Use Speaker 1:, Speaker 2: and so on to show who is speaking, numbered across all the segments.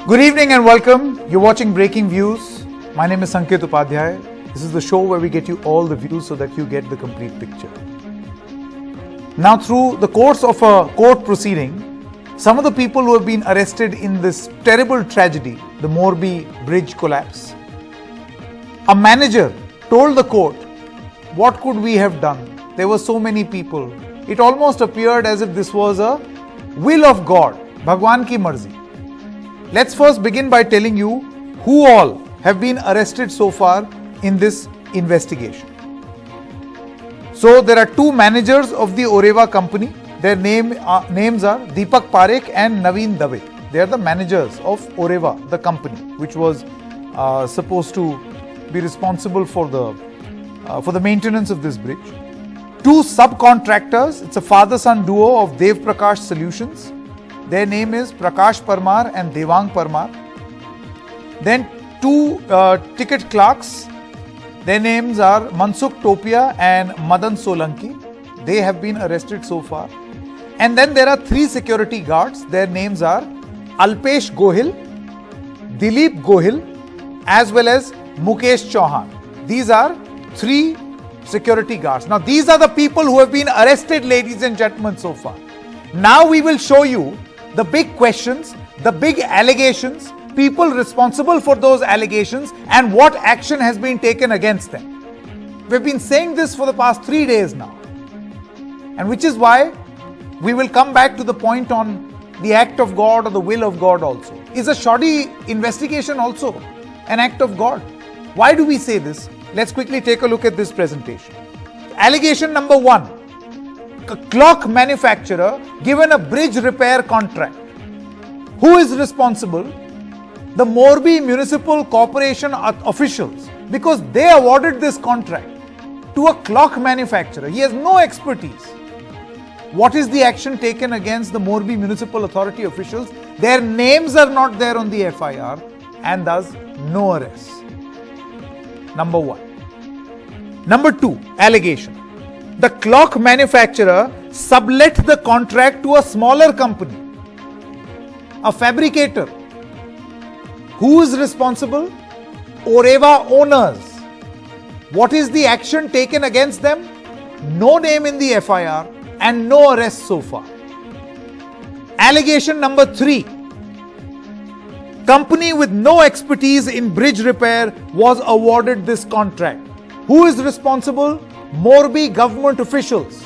Speaker 1: Good evening and welcome. You're watching Breaking Views. My name is Sanket Upadhyay. This is the show where we get you all the views so that you get the complete picture. Now, through the course of a court proceeding, some of the people who have been arrested in this terrible tragedy, the Morbi bridge collapse, a manager told the court, what could we have done? There were so many people. It almost appeared as if this was a will of God, Bhagwan ki marzi. Let's first begin by telling you who all have been arrested so far in this investigation. So there are two managers of the Oreva company. Their names are Deepak Parekh and Naveen Dave. They are the managers of Oreva, the company, which was supposed to be responsible for the maintenance of this bridge. Two subcontractors. It's a father-son duo of Dev Prakash Solutions. Their name is Prakash Parmar and Devang Parmar. Then two ticket clerks. Their names are Mansukh Topia and Madan Solanki. They have been arrested so far. And then there are three security guards. Their names are Alpesh Gohil, Dilip Gohil, as well as Mukesh Chauhan. These are three security guards. Now these are the people who have been arrested, ladies and gentlemen, so far. Now we will show you the big questions, the big allegations, people responsible for those allegations, and what action has been taken against them. We've been saying this for the past 3 days now. And which is why we will come back to the point on the act of God or the will of God also. Is a shoddy investigation also an act of God? Why do we say this? Let's quickly take a look at this presentation. Allegation number 1. A clock manufacturer given a bridge repair contract. Who is responsible? The Morbi Municipal Corporation officials, because they awarded this contract to a clock manufacturer. He has no expertise. What is the action taken against the Morbi Municipal Authority officials? Their names are not there on the FIR and thus no arrests. Number 1. Number 2, allegation. The clock manufacturer sublet the contract to a smaller company, a fabricator. Who is responsible? Oreva owners. What is the action taken against them? No name in the FIR and no arrest so far. Allegation number 3. Company with no expertise in bridge repair was awarded this contract. Who is responsible? Morbi government officials.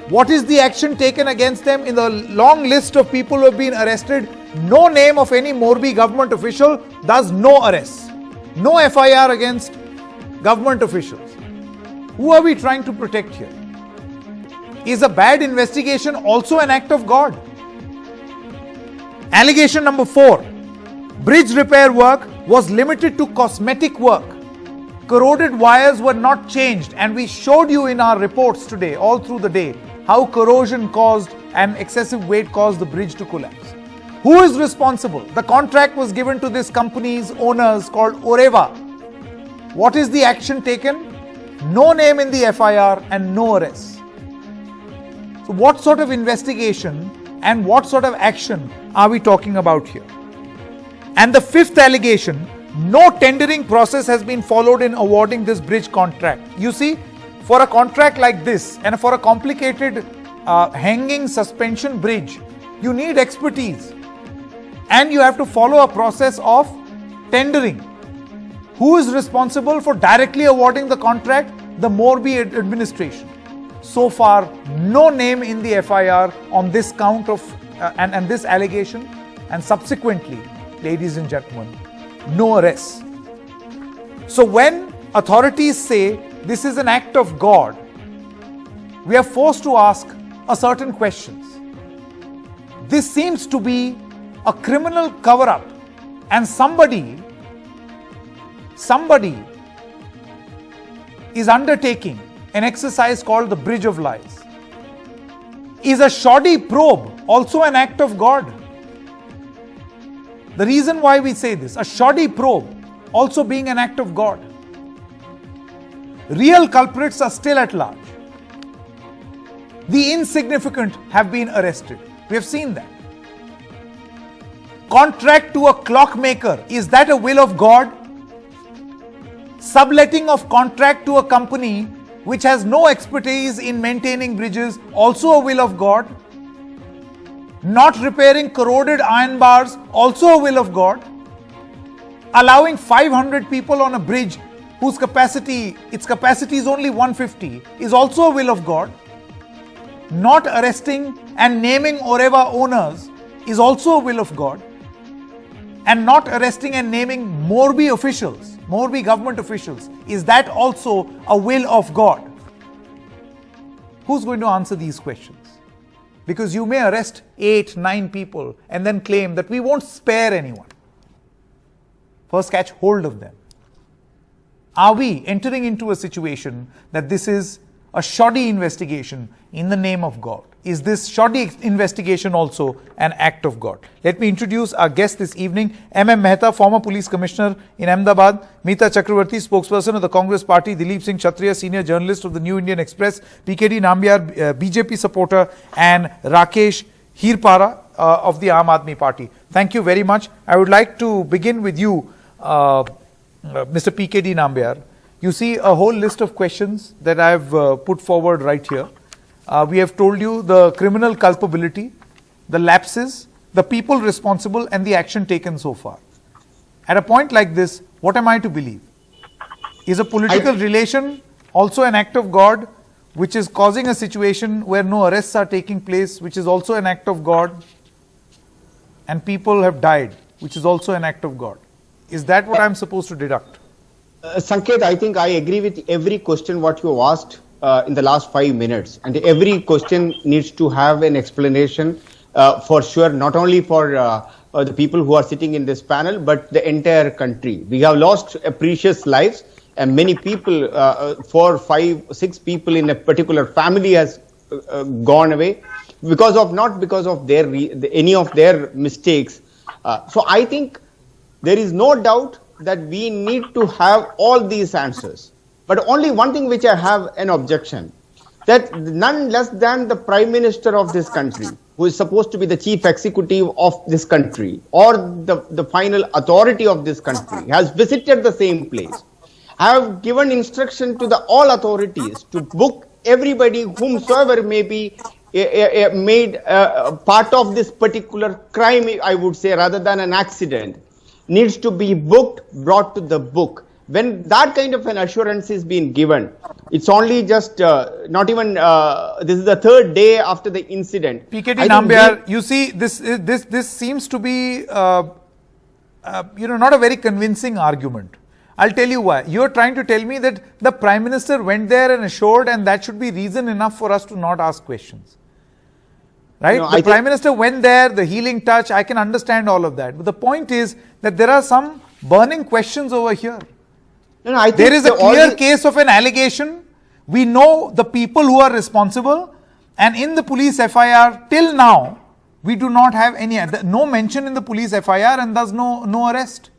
Speaker 1: What is the action taken against them? In the long list of people who have been arrested, no name of any Morbi government official, thus no arrests. No FIR against government officials. Who are we trying to protect here? Is a bad investigation also an act of God? Allegation number 4. Bridge repair work was limited to cosmetic work. Corroded wires were not changed, and we showed you in our reports today, all through the day, how corrosion caused and excessive weight caused the bridge to collapse. Who is responsible? The contract was given to this company's owners called Oreva. What is the action taken? No name in the FIR and no arrests. So what sort of investigation and what sort of action are we talking about here? And the 5th allegation, no tendering process has been followed in awarding this bridge contract. You see, for a contract like this and for a complicated hanging suspension bridge, you need expertise. And you have to follow a process of tendering. Who is responsible for directly awarding the contract? The Morbi administration. So far, no name in the FIR on this count of and this allegation, and subsequently, ladies and gentlemen, no arrests. So when authorities say this is an act of God, we are forced to ask a certain questions. This seems to be a criminal cover-up, and somebody is undertaking an exercise called the Bridge of Lies. Is a shoddy probe also an act of God? The reason why we say this, a shoddy probe also being an act of God. Real culprits are still at large. The insignificant have been arrested. We have seen that. Contract to a clockmaker, is that a will of God? Subletting of contract to a company which has no expertise in maintaining bridges, also a will of God. Not repairing corroded iron bars, also a will of God. Allowing 500 people on a bridge whose its capacity is only 150, is also a will of God. Not arresting and naming Oreva owners is also a will of God. And not arresting and naming Morbi officials, Morbi government officials, is that also a will of God? Who's going to answer these questions? Because you may arrest 8, 9 people and then claim that we won't spare anyone. First catch hold of them. Are we entering into a situation that this is a shoddy investigation in the name of God? Is this shoddy investigation also an act of God? Let me introduce our guest this evening, M.M. Mehta, former police commissioner in Ahmedabad, Meeta Chakravarti, spokesperson of the Congress party, Dilip Singh Kshatriya, senior journalist of the New Indian Express, PKD Nambiar, BJP supporter, and Rakesh Hirpara of the Aam Aadmi Party. Thank you very much. I would like to begin with you, Mr. PKD Nambiar. You see a whole list of questions that I have put forward right here. We have told you the criminal culpability, the lapses, the people responsible, and the action taken so far. At a point like this, what am I to believe? Is a political relation also an act of God, which is causing a situation where no arrests are taking place, which is also an act of God, and people have died, which is also an act of God? Is that what I am supposed to deduct?
Speaker 2: Sanket, I think I agree with every question what you asked in the last 5 minutes, and every question needs to have an explanation for sure, not only for the people who are sitting in this panel, but the entire country. We have lost precious lives, and many people, 4, 5, 6 people in a particular family has gone away because of, not because of their any of their mistakes. So I think there is no doubt that we need to have all these answers. But only one thing which I have an objection, that none less than the Prime Minister of this country, who is supposed to be the chief executive of this country, or the final authority of this country, has visited the same place. I have given instruction to the all authorities to book everybody whomsoever may be made part of this particular crime, I would say, rather than an accident, needs to be booked, brought to the book. When that kind of an assurance is being given, it's only just not even this is the 3rd day after the incident.
Speaker 1: PKD Nambiar, you see, this seems to be not a very convincing argument. I'll tell you why. You're trying to tell me that the Prime Minister went there and assured, and that should be reason enough for us to not ask questions. Right? No, the Prime Minister went there, the healing touch, I can understand all of that. But the point is that there are some burning questions over here.
Speaker 2: No, I think
Speaker 1: there is a clear case of an allegation. We know the people who are responsible, and in the police FIR till now, we do not have any, no mention in the police FIR, and thus no arrest.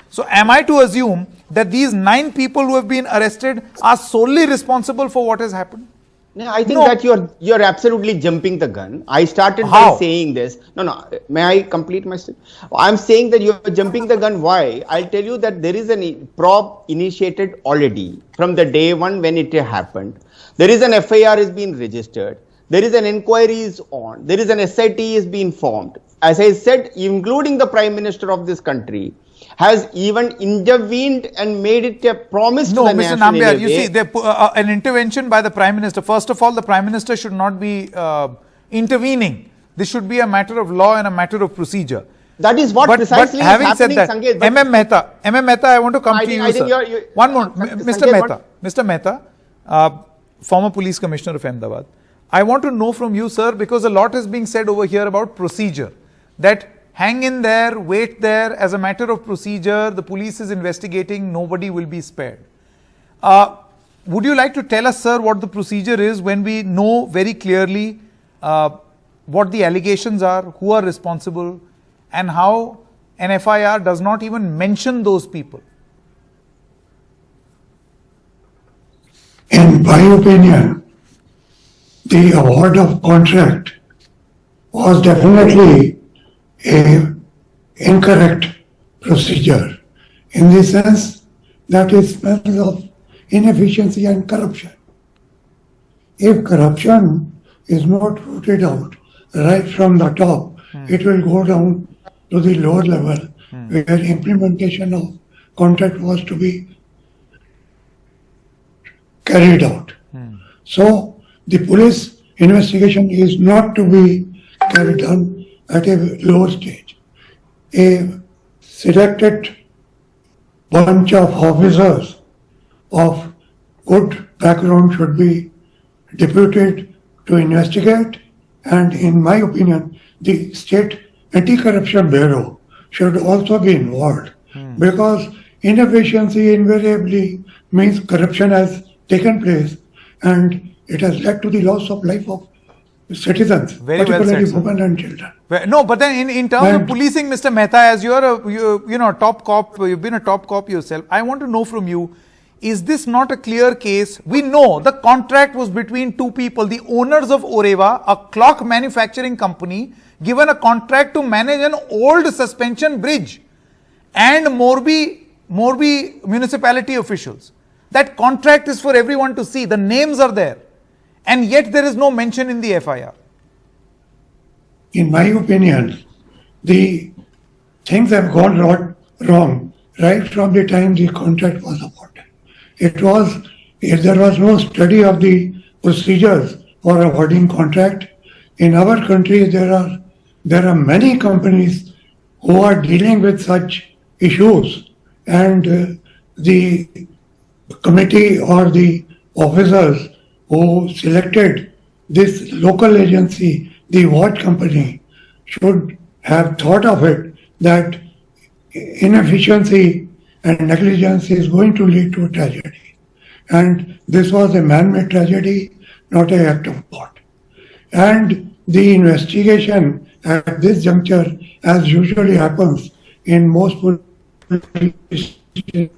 Speaker 1: So am I to assume that these 9 people who have been arrested are solely responsible for what has happened?
Speaker 2: No, I think that you're absolutely jumping the gun. I started by saying this. No. May I complete my statement? I'm saying that you're jumping the gun. Why? I'll tell you that there is a probe initiated already from the day 1 when it happened. There is an FIR is being registered. There is an inquiry is on. There is an SIT is being formed. As I said, including the Prime Minister of this country has even intervened and made it a promise to the
Speaker 1: Mr.
Speaker 2: nation.
Speaker 1: Nambiar, you see, an intervention by the Prime Minister. First of all, the Prime Minister should not be intervening. This should be a matter of law and a matter of procedure.
Speaker 2: That is what precisely
Speaker 1: but having
Speaker 2: is happening,
Speaker 1: said that,
Speaker 2: Sanket,
Speaker 1: MM Mehta, I want to come to you, sir. One more, Mr. Mehta, former police commissioner of Ahmedabad. I want to know from you, sir, because a lot is being said over here about procedure, that hang in there, wait there, as a matter of procedure, the police is investigating, nobody will be spared. Would you like to tell us, sir, what the procedure is when we know very clearly what the allegations are, who are responsible, and how an FIR does not even mention those people?
Speaker 3: In my opinion, the award of contract was definitely an incorrect procedure, in the sense that it smells of inefficiency and corruption. If corruption is not rooted out right from the top, it will go down to the lower level where implementation of contract was to be carried out. So the police investigation is not to be carried on at a lower stage. A selected bunch of officers of good background should be deputed to investigate, and in my opinion, the State Anti-Corruption Bureau should also be involved, because inefficiency invariably means corruption has taken place and it has led to the loss of life of citizens,
Speaker 1: Very well
Speaker 3: particularly
Speaker 1: said, sir.
Speaker 3: women and children.
Speaker 1: No, but then in terms of policing, Mr. Mehta, as you're a top cop, you've been a top cop yourself, I want to know from you, is this not a clear case? We know the contract was between two people, the owners of Oreva, a clock manufacturing company, given a contract to manage an old suspension bridge, and Morbi municipality officials. That contract is for everyone to see. The names are there. And yet there is no mention in the FIR.
Speaker 3: In my opinion, the things have gone wrong right from the time the contract was awarded. There was no study of the procedures for awarding contract. In our country, there are many companies who are dealing with such issues, and the committee or the officers who selected this local agency, the watch company, should have thought of it, that inefficiency and negligence is going to lead to a tragedy. And this was a man-made tragedy, not an act of God. And the investigation at this juncture, as usually happens in most police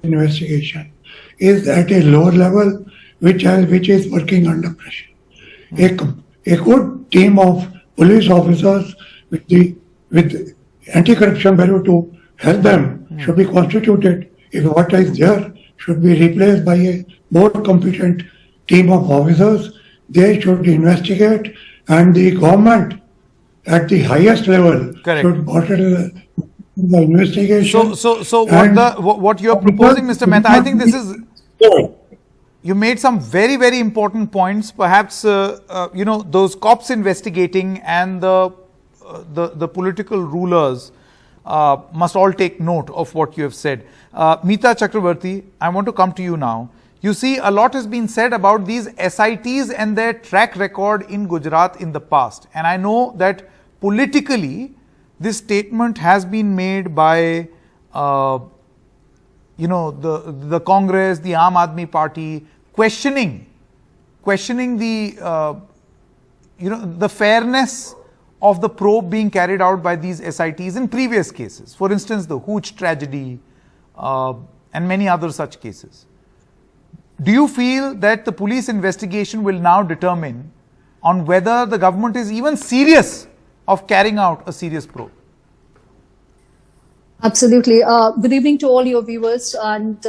Speaker 3: investigation, is at a lower level, which is working under pressure. A good team of police officers with anti-corruption bureau to help them should be constituted. If what is there should be replaced by a more competent team of officers, they should investigate, and the government at the highest level should monitor the investigation.
Speaker 1: So what you're proposing, Mr. Mehta, I think this is, you made some very, very important points. Perhaps those cops investigating and the political rulers must all take note of what you have said. Meeta Chakravarti, I want to come to you now. You see, a lot has been said about these SITs and their track record in Gujarat in the past. And I know that politically, this statement has been made by, the Congress, the Aam Aadmi Party, questioning the, the fairness of the probe being carried out by these SITs in previous cases. For instance, the Hooch tragedy and many other such cases. Do you feel that the police investigation will now determine on whether the government is even serious of carrying out a serious probe?
Speaker 4: Absolutely. Good evening to all your viewers, and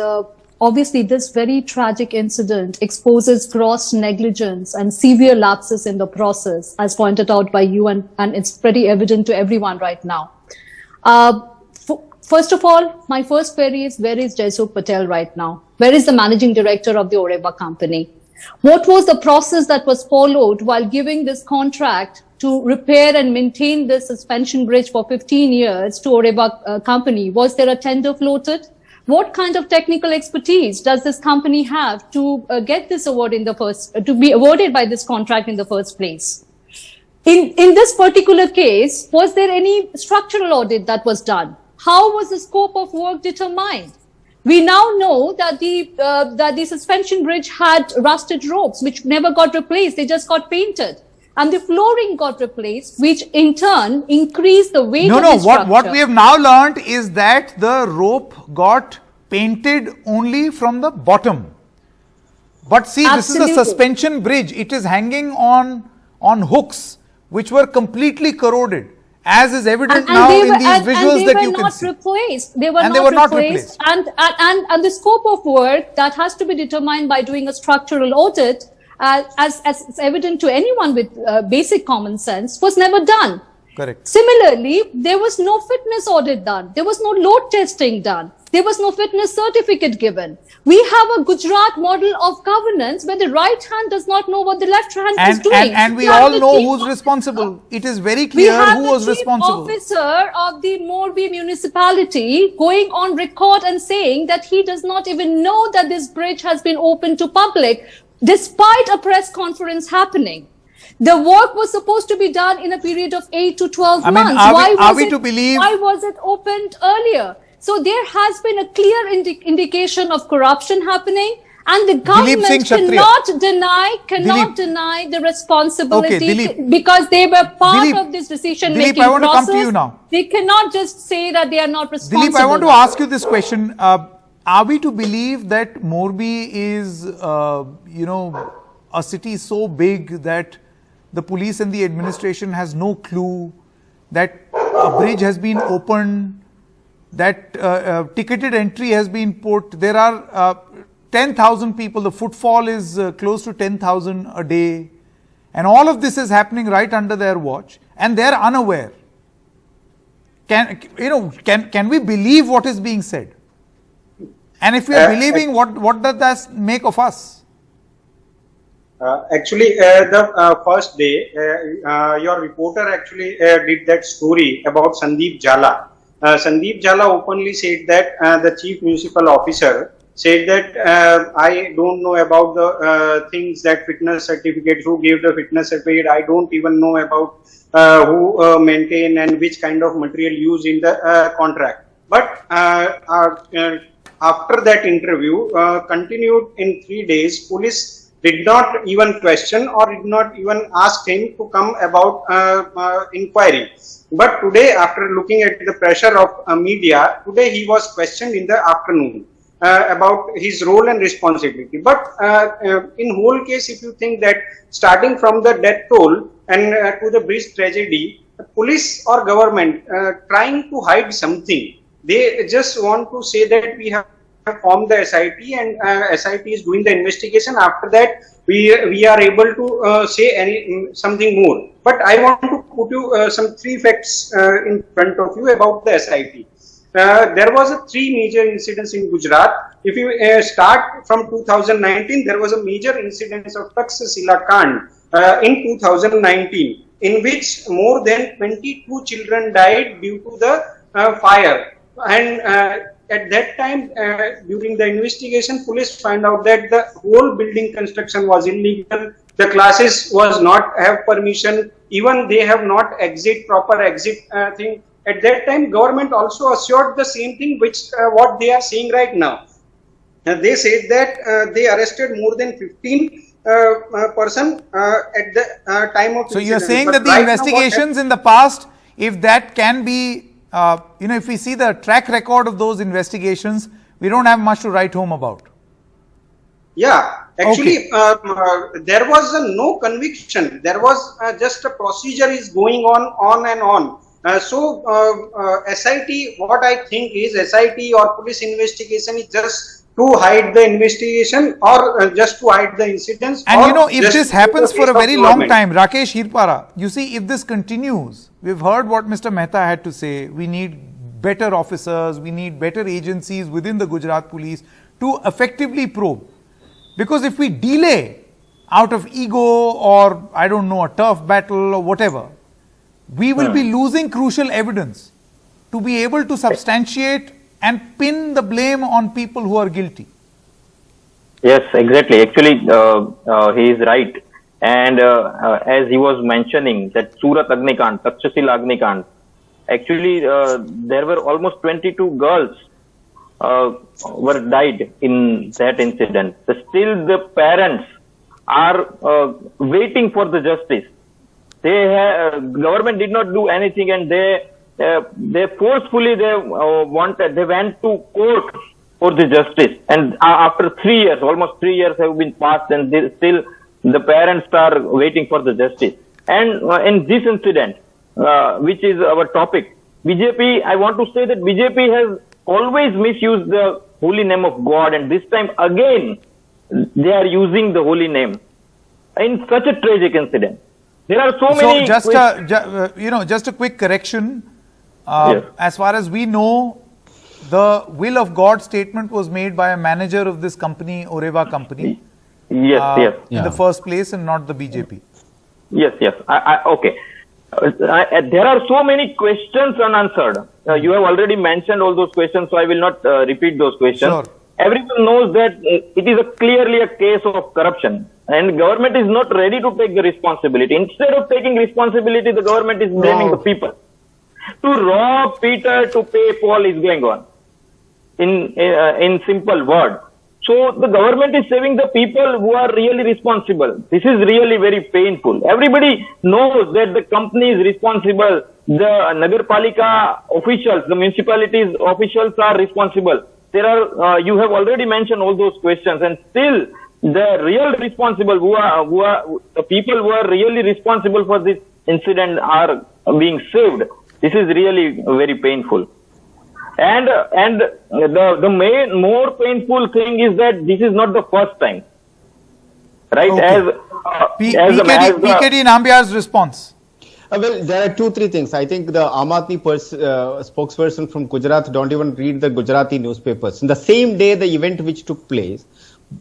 Speaker 4: obviously this very tragic incident exposes gross negligence and severe lapses in the process, as pointed out by you, and it's pretty evident to everyone right now. First of all, my first query is, where is Jaisuk Patel right now? Where is the managing director of the Oreva company? What was the process that was followed while giving this contract to repair and maintain this suspension bridge for 15 years to Oreva company? Was there a tender floated? What kind of technical expertise does this company have to get this award to be awarded by this contract in the first place? In this particular case, was there any structural audit that was done? How was the scope of work determined? We now know that the suspension bridge had rusted ropes, which never got replaced. They just got painted. And the flooring got replaced, which in turn increased the weight of the structure.
Speaker 1: What we have now learned is that the rope got painted only from the bottom. But see,
Speaker 4: Absolutely.
Speaker 1: This is a suspension bridge. It is hanging on hooks, which were completely corroded, as is evident now in these visuals that you can see.
Speaker 4: They were not replaced. And the scope of work that has to be determined by doing a structural audit, as evident to anyone with basic common sense, was never done.
Speaker 1: Correct.
Speaker 4: Similarly, there was no fitness audit done. There was no load testing done. There was no fitness certificate given. We have a Gujarat model of governance where the right hand does not know what the left hand is doing.
Speaker 1: And we all know who's responsible. It is very clear who was responsible.
Speaker 4: We have the chief officer of the Morbi municipality going on record and saying that he does not even know that this bridge has been opened to public, despite a press conference happening. The work was supposed to be done in a period of 8 to 12 months. Why was it opened earlier? So there has been a clear indication of corruption happening, and the government cannot deny the responsibility because they were part of this decision-making process.
Speaker 1: I want to come to you now.
Speaker 4: They cannot just say that they are not responsible.
Speaker 1: Dilip, I want to ask you this question. Are we to believe that Morbi is, a city so big that the police and the administration has no clue that a bridge has been opened, that ticketed entry has been put? There are 10,000 people, the footfall is close to 10,000 a day, and all of this is happening right under their watch, and they are unaware. Can we believe what is being said? And if we are believing, what does that make of us?
Speaker 5: Actually, the first day, your reporter actually did that story about Sandeep Jala. Sandeep Jala openly said that the chief municipal officer said that I don't know about the things, that fitness certificate, who gave the fitness certificate. I don't even know about who maintain and which kind of material used in the contract. But after that interview continued in 3 days, police did not even question or did not even ask him to come about inquiry. But today, after looking at the pressure of media, today he was questioned in the afternoon about his role and responsibility. But in whole case, if you think that starting from the death toll and to the bridge tragedy, police or government trying to hide something, they just want to say that we have formed the SIT and SIT is doing the investigation. After that, we are able to say something more. But I want to put you some 3 facts in front of you about the SIT. There was 3 major incidents in Gujarat. If you start from 2019, there was a major incident of Taxila Kand in 2019, in which more than 22 children died due to the fire. And at that time, during the investigation, police found out that the whole building construction was illegal. The classes was not have permission. Even they have not proper exit thing. At that time, government also assured the same thing, which what they are saying right now. They said that they arrested more than 15 person at the time of.
Speaker 1: So you are saying that the investigations in the past, if that can be, if we see the track record of those investigations, we don't have much to write home about.
Speaker 5: Yeah, actually, there was no conviction. There was just a procedure is going on and on. So SIT, what I think is SIT or police investigation is just to hide the investigation or just to hide the incidents.
Speaker 1: And
Speaker 5: or
Speaker 1: you know, if
Speaker 5: just
Speaker 1: this
Speaker 5: to
Speaker 1: happens
Speaker 5: the
Speaker 1: for a
Speaker 5: face of
Speaker 1: very long
Speaker 5: government.
Speaker 1: time, Rakesh Hirpara, you see, if this continues, we've heard what Mr. Mehta had to say. We need better officers, we need better agencies within the Gujarat police to effectively probe. Because if we delay out of ego or, I don't know, a tough battle or whatever, we will be losing crucial evidence to be able to substantiate and pin the blame on people who are guilty.
Speaker 6: Yes, exactly. Actually, he is right. And as he was mentioning that Surat Agnikand, Takshashila Agnikand, actually there were almost 22 girls were died in that incident. Still the parents are waiting for the justice. Government did not do anything, and they forcefully they went to court for the justice. And after 3 years, almost 3 years have been passed, and still the parents are waiting for the justice. And in this incident, which is our topic, BJP, I want to say that BJP has always misused the holy name of God, and this time again they are using the holy name in such a tragic incident. There are so many.
Speaker 1: So just a quick correction.
Speaker 6: Yes.
Speaker 1: As far as we know, the will of God statement was made by a manager of this company, Oreva company.
Speaker 6: Yes,
Speaker 1: In the first place, and not the BJP.
Speaker 6: Yes. Okay. There are so many questions unanswered. You have already mentioned all those questions, so I will not repeat those questions.
Speaker 1: Sure.
Speaker 6: Everyone knows that it is clearly a case of corruption, and government is not ready to take the responsibility. Instead of taking responsibility, the government is blaming the people. To rob Peter to pay Paul is going on. In simple word. So the government is saving the people who are really responsible. This is really very painful. Everybody knows that the company is responsible. The Nagarpalika officials, the municipalities officials are responsible. There are, you have already mentioned all those questions, and still the real responsible the people who are really responsible for this incident are being saved. This is really very painful. And the more painful thing is that this is not the first time, right?
Speaker 1: Okay. PKD Nambiar's response.
Speaker 2: Well, there are 2-3 things. I think the Aam Aadmi spokesperson from Gujarat don't even read the Gujarati newspapers. In the same day, the event which took place,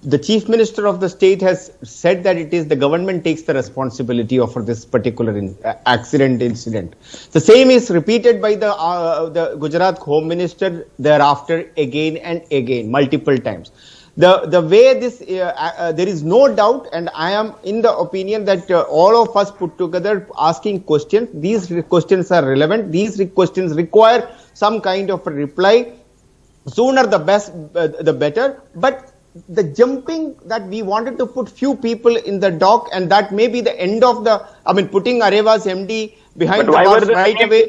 Speaker 2: the chief minister of the state has said that it is the government takes the responsibility for this particular incident. The same is repeated by the Gujarat home minister thereafter again and again, multiple times. The way this, there is no doubt, and I am in the opinion that all of us put together asking questions, these questions are relevant, these questions require some kind of a reply, sooner the better, but the jumping that we wanted to put few people in the dock, and that may be the end of putting Areva's MD behind the bars right away.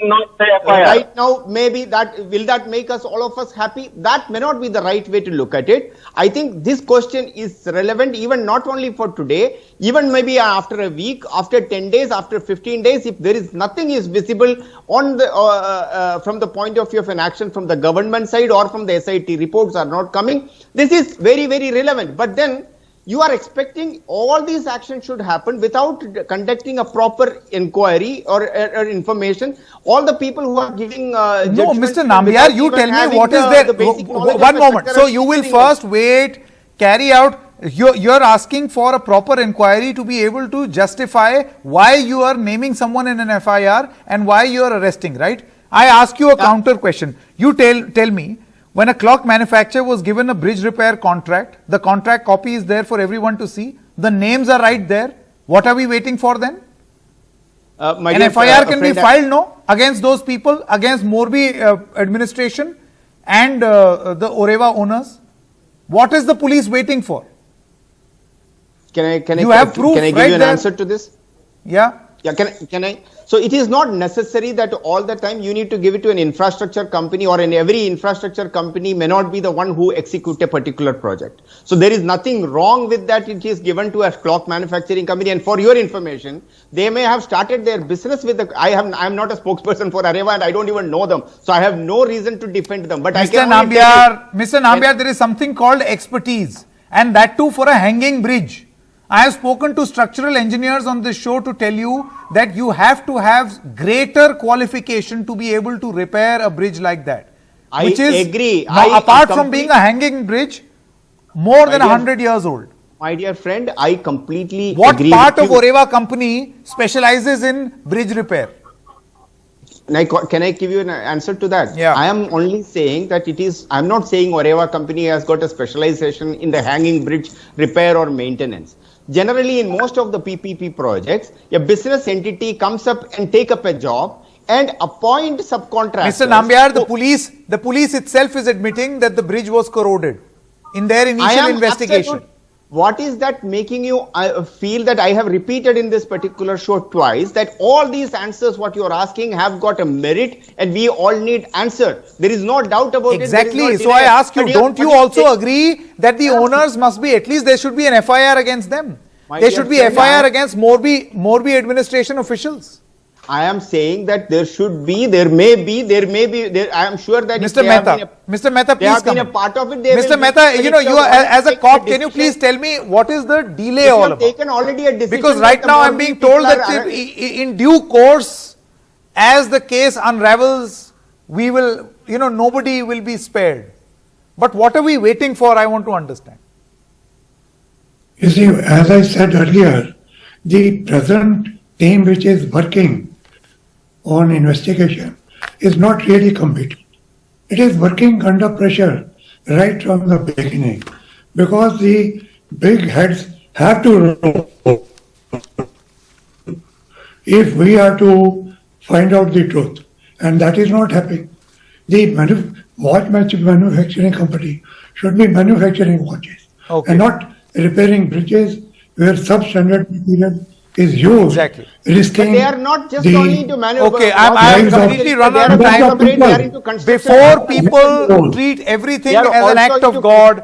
Speaker 2: Right now, maybe will that make us, all of us, happy? That may not be the right way to look at it. I think this question is relevant even not only for today, even maybe after a week, after 10 days, after 15 days, if there is nothing is visible on the from the point of view of an action from the government side or from the SIT reports are not coming. This is very, very relevant. But then you are expecting all these actions should happen without conducting a proper inquiry or information. All the people who are giving
Speaker 1: no, Mr. Nambiar, you tell me what is there. One moment. So you will first wait, carry out. You're asking for a proper inquiry to be able to justify why you are naming someone in an FIR and why you are arresting, right? I ask you a counter question. You tell me. When a clock manufacturer was given a bridge repair contract, the contract copy is there for everyone to see. The names are right there. What are we waiting for then? An FIR can be filed, no? Against those people, against Morbi administration and the Oreva owners. What is the police waiting for?
Speaker 2: Can I
Speaker 1: You have proof
Speaker 2: can I give
Speaker 1: right
Speaker 2: you an
Speaker 1: there.
Speaker 2: answer to this?
Speaker 1: Yeah.
Speaker 2: Yeah, can I? So it is not necessary that all the time you need to give it to an infrastructure company, or in every infrastructure company may not be the one who execute a particular project. So there is nothing wrong with that. It is given to a clock manufacturing company. And for your information, they may have started their business with the, I am not a spokesperson for Areva and I don't even know them. So I have no reason to defend them. But
Speaker 1: Mr. Nambiar, there is something called expertise, and that too for a hanging bridge. I have spoken to structural engineers on this show to tell you that you have to have greater qualification to be able to repair a bridge like that.
Speaker 2: I
Speaker 1: Which is,
Speaker 2: agree.
Speaker 1: Now, apart from being a hanging bridge, more than 100 years old.
Speaker 2: My dear friend, I completely
Speaker 1: What
Speaker 2: agree
Speaker 1: part
Speaker 2: with
Speaker 1: of
Speaker 2: you.
Speaker 1: Areva company specializes in bridge repair?
Speaker 2: Can I give you an answer to that?
Speaker 1: Yeah.
Speaker 2: I am only saying that it is, I'm not saying Areva company has got a specialization in the hanging bridge repair or maintenance. Generally, in most of the PPP projects, a business entity comes up and take up a job and appoint subcontractors.
Speaker 1: Mr. Nambiar, the police itself is admitting that the bridge was corroded in their initial investigation.
Speaker 2: What is that making you feel that I have repeated in this particular show twice that all these answers what you are asking have got a merit and we all need answer. There is no doubt about
Speaker 1: Exactly.
Speaker 2: it.
Speaker 1: So I ask you, don't you also agree that the owners must be, at least there should be an FIR against them? There should be FIR against Morbi administration officials.
Speaker 2: I am saying that there should be, there may be, I am sure that
Speaker 1: Mr. Mehta, please come.
Speaker 2: a part of it.
Speaker 1: Mr. Mehta, you are as a cop, can you please tell me what is the delay all about?
Speaker 2: Taken already a decision.
Speaker 1: Because right now I'm being told that in due course, as the case unravels, we will, nobody will be spared. But what are we waiting for? I want to understand.
Speaker 3: You see, as I said earlier, the present team which is working on investigation is not really competent. It is working under pressure right from the beginning because the big heads have to roll if we are to find out the truth, and that is not happening. The watch manufacturing company should be manufacturing watches and not repairing bridges where substandard material is used.
Speaker 1: Exactly.
Speaker 3: Risking
Speaker 2: but they are not just only into manufacturing.
Speaker 1: Okay, I am completely run out of time. Before people treat everything as an act of God,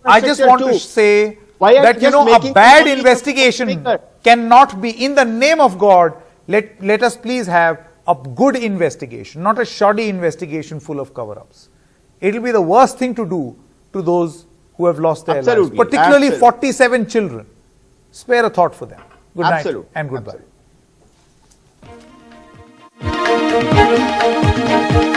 Speaker 1: I just want to say that a bad investigation cannot be, in the name of God, let us please have a good investigation, not a shoddy investigation full of cover-ups. It will be the worst thing to do to those who have lost their lives, particularly 47 children. Spare a thought for them. Good night and goodbye.
Speaker 2: Absolutely.